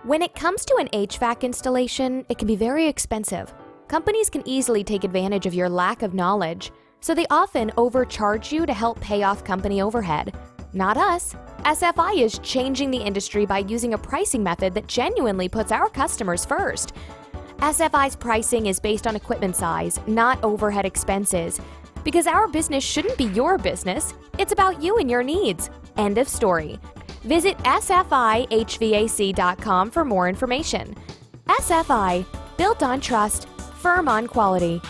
When it comes to an HVAC installation, it can be very expensive. Companies can easily take advantage of your lack of knowledge, so they often overcharge you to help pay off company overhead. Not us. SFI is changing the industry by using a pricing method that genuinely puts our customers first. SFI's pricing is based on equipment size, not overhead expenses. Because our business shouldn't be your business, it's about you and your needs. End of story. Visit sfihvac.com for more information. SFI, built on trust, firm on quality.